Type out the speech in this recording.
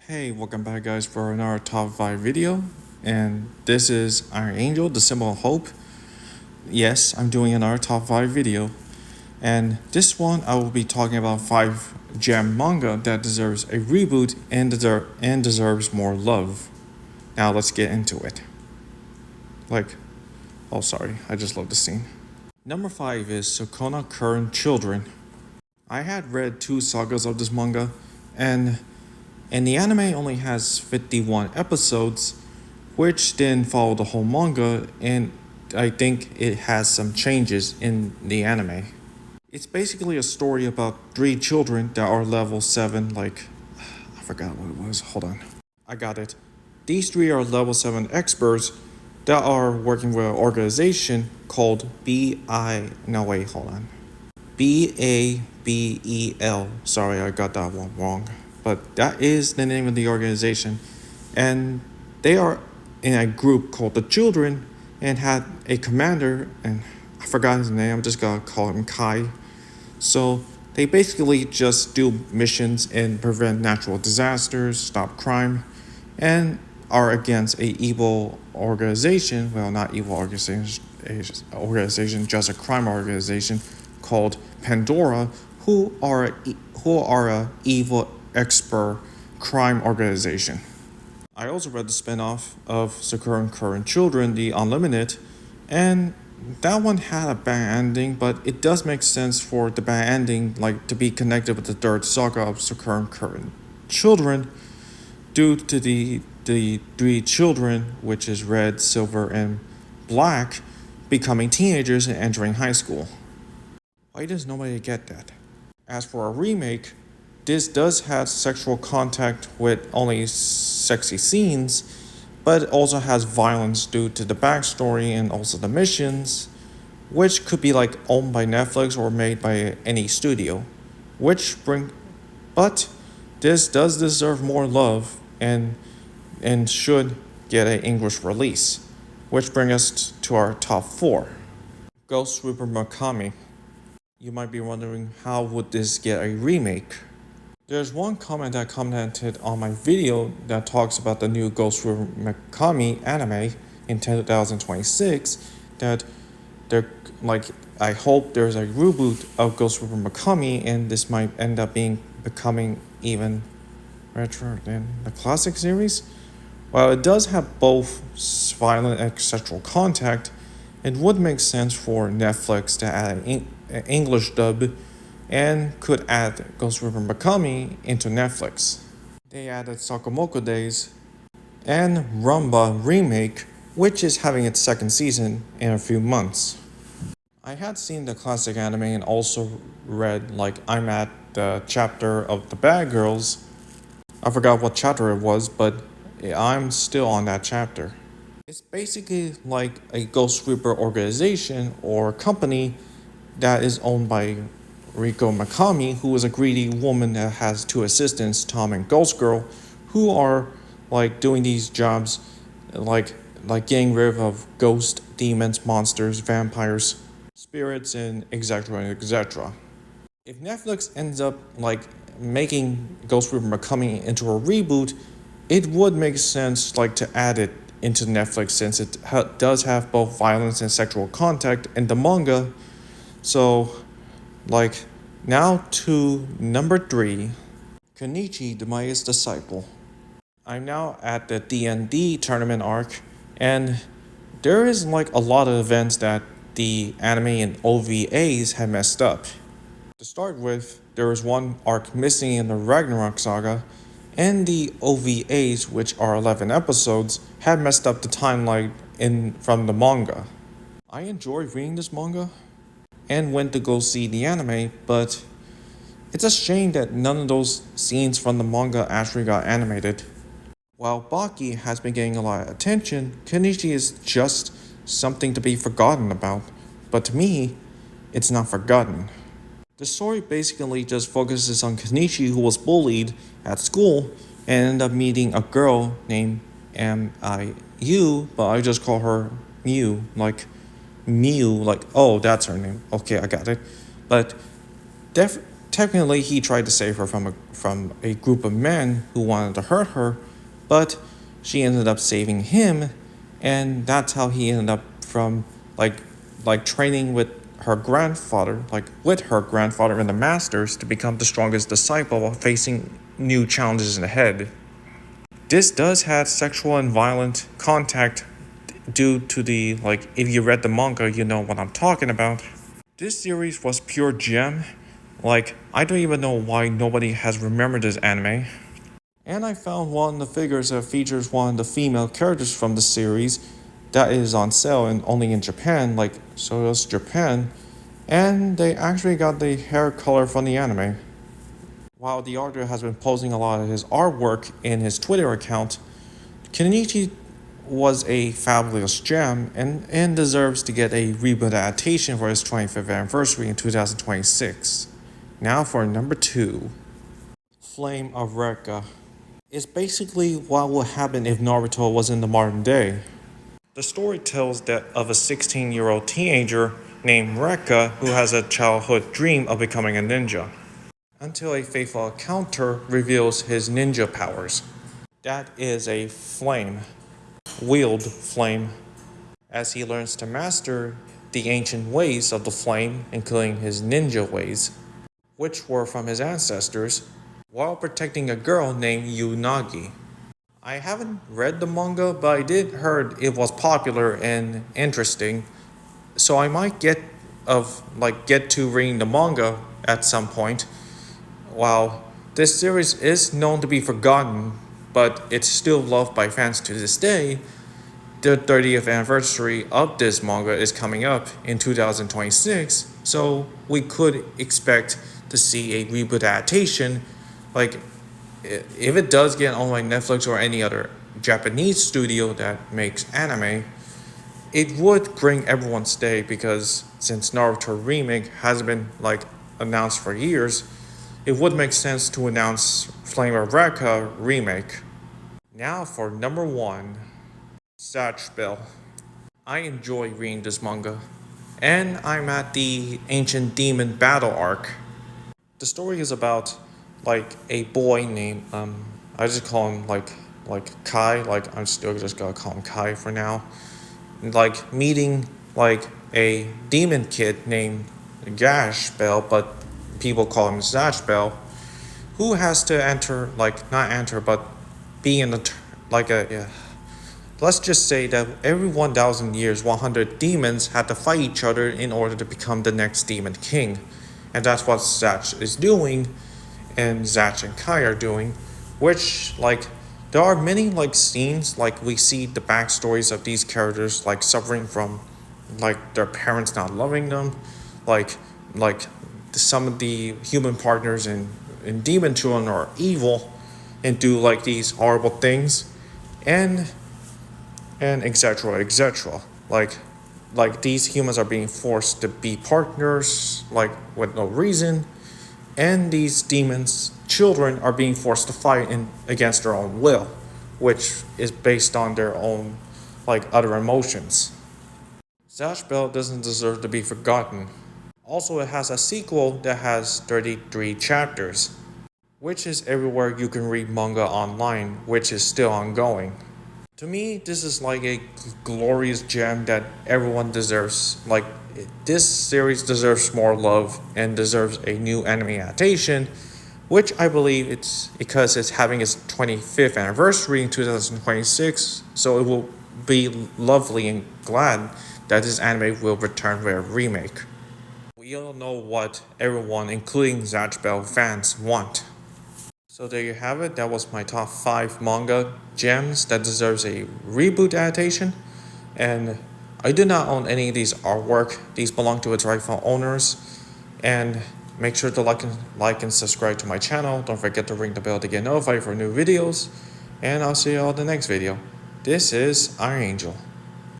Hey, welcome back guys for another top 5 video. And this is Iron Angel, the symbol of hope. Yes, I'm doing another top 5 video. And this one I will be talking about 5 gem manga that deserves a reboot and deserves more love. Now let's get into it. Oh sorry, I just love the scene. Number 5 is Sukuna Current Children. I had read 2 sagas of this manga, and the anime only has 51 episodes, which didn't follow the whole manga, and I think it has some changes in the anime. It's basically a story about 3 children that are level 7, I forgot what it was, hold on. I got it. These 3 are level 7 experts that are working with an organization called BABEL. Sorry, I got that one wrong. But that is the name of the organization. And they are in a group called the Children and had a commander, and I forgot his name, I'm just gonna call him Kai. So they basically just do missions and prevent natural disasters, stop crime, and are against a evil organization, well, not evil organization, just a crime organization called Pandora, who are a evil expert crime organization. I also read the spin-off of Sakura Current Children, The Unlimited, and that one had a bad ending, but it does make sense for the bad ending to be connected with the third saga of Sakura Current Children due to the 3 children, which is Red, Silver, and Black, becoming teenagers and entering high school. Why does nobody get that? As for a remake, this does have sexual contact with only sexy scenes, but it also has violence due to the backstory and also the missions, which could be owned by Netflix or made by any studio. But this does deserve more love and should get an English release, which brings us to our top 4. Ghost Reaper Makami. You might be wondering, how would this get a remake? There's one comment that commented on my video that talks about the new Ghost Reaper Makami anime in 2026 that I hope there's a reboot of Ghost Reaper Makami, and this might end up becoming even retro than the classic series. While it does have both violent and sexual contact, it would make sense for Netflix to add an English dub and could add Ghost Reaper Makami into Netflix. They added Sakamoto Days and Rumba Remake, which is having its 2nd season in a few months. I had seen the classic anime and also read I'm at the chapter of the Bad Girls. I forgot what chapter it was, but I'm still on that chapter. It's basically like a Ghost Reaper organization or company that is owned by Riko Makami, who is a greedy woman that has 2 assistants, Tom and Ghost Girl, who are doing these jobs like getting rid of ghosts, demons, monsters, vampires, spirits, and etc. If Netflix ends up making Ghost Reaper Makami into a reboot, it would make sense to add it into Netflix, since it does have both violence and sexual contact in the manga. So now to number 3, Kenichi, the Maya's Disciple. I'm now at the D&D tournament arc, and there is a lot of events that the anime and OVAs had messed up. To start with, there was one arc missing in the Ragnarok saga, and the OVAs, which are 11 episodes, had messed up the timeline from the manga. I enjoyed reading this manga and went to go see the anime, but it's a shame that none of those scenes from the manga actually got animated. While Baki has been getting a lot of attention, Kenichi is just something to be forgotten about, but to me, it's not forgotten. The story basically just focuses on Kenichi, who was bullied at school and ended up meeting a girl named Miu, but I just call her Mew, oh, that's her name. Okay, I got it. But technically he tried to save her from a group of men who wanted to hurt her, but she ended up saving him, and that's how he ended up from training with her grandfather, in the Masters to become the strongest disciple while facing new challenges ahead. This does have sexual and violent contact due to the, if you read the manga, you know what I'm talking about. This series was pure gem. I don't even know why nobody has remembered this anime. And I found one of the figures that features one of the female characters from the series that is on sale and only in Japan, so it's Japan, and they actually got the hair color from the anime. While the author has been posting a lot of his artwork in his Twitter account, Kenichi was a fabulous gem and deserves to get a reboot adaptation for his 25th anniversary in 2026. Now for number 2. Flame of Rekka. It's basically what would happen if Naruto was in the modern day. The story tells that of a 16-year-old teenager named Rekka who has a childhood dream of becoming a ninja, until a fateful encounter reveals his ninja powers. That is a flame, wield flame, as he learns to master the ancient ways of the flame, including his ninja ways, which were from his ancestors, while protecting a girl named Unagi. I haven't read the manga, but I did heard it was popular and interesting, so I might get to reading the manga at some point. While this series is known to be forgotten, but it's still loved by fans to this day, the 30th anniversary of this manga is coming up in 2026, so we could expect to see a reboot adaptation. If it does get on Netflix or any other Japanese studio that makes anime, it would bring everyone's day, because since Naruto remake hasn't been announced for years, it would make sense to announce Flame of Rekka remake. Now for number 1, Zatch Bell. I enjoy reading this manga, and I'm at the Ancient Demon Battle arc. The story is about a boy named I just call him Kai. I'm still just gonna call him Kai for now. Meeting a demon kid named Gash Bell, but people call him Zatch Bell, who has to enter not enter but be in let's just say that every 1,000 years 100 demons have to fight each other in order to become the next demon king, and that's what Zatch is doing, and Zatch and Kai are doing, which there are many scenes we see the backstories of these characters suffering from their parents not loving them, some of the human partners in demon children are evil and do these horrible things, and etc. These humans are being forced to be partners with no reason, and these demons children are being forced to fight against their own will, which is based on their own other emotions. Zatch Bell doesn't deserve to be forgotten. Also, it has a sequel that has 33 chapters, which is everywhere you can read manga online, which is still ongoing. To me, this is a glorious gem that everyone deserves. This series deserves more love and deserves a new anime adaptation, which I believe it's because it's having its 25th anniversary in 2026, so it will be lovely and glad that this anime will return with a remake. We all know what everyone, including Zatch Bell fans, want. So there you have it. That was my top 5 manga gems that deserves a reboot adaptation. And I do not own any of these artwork. These belong to its rightful owners. And make sure to like and subscribe to my channel. Don't forget to ring the bell to get notified for new videos. And I'll see you all in the next video. This is Iron Angel.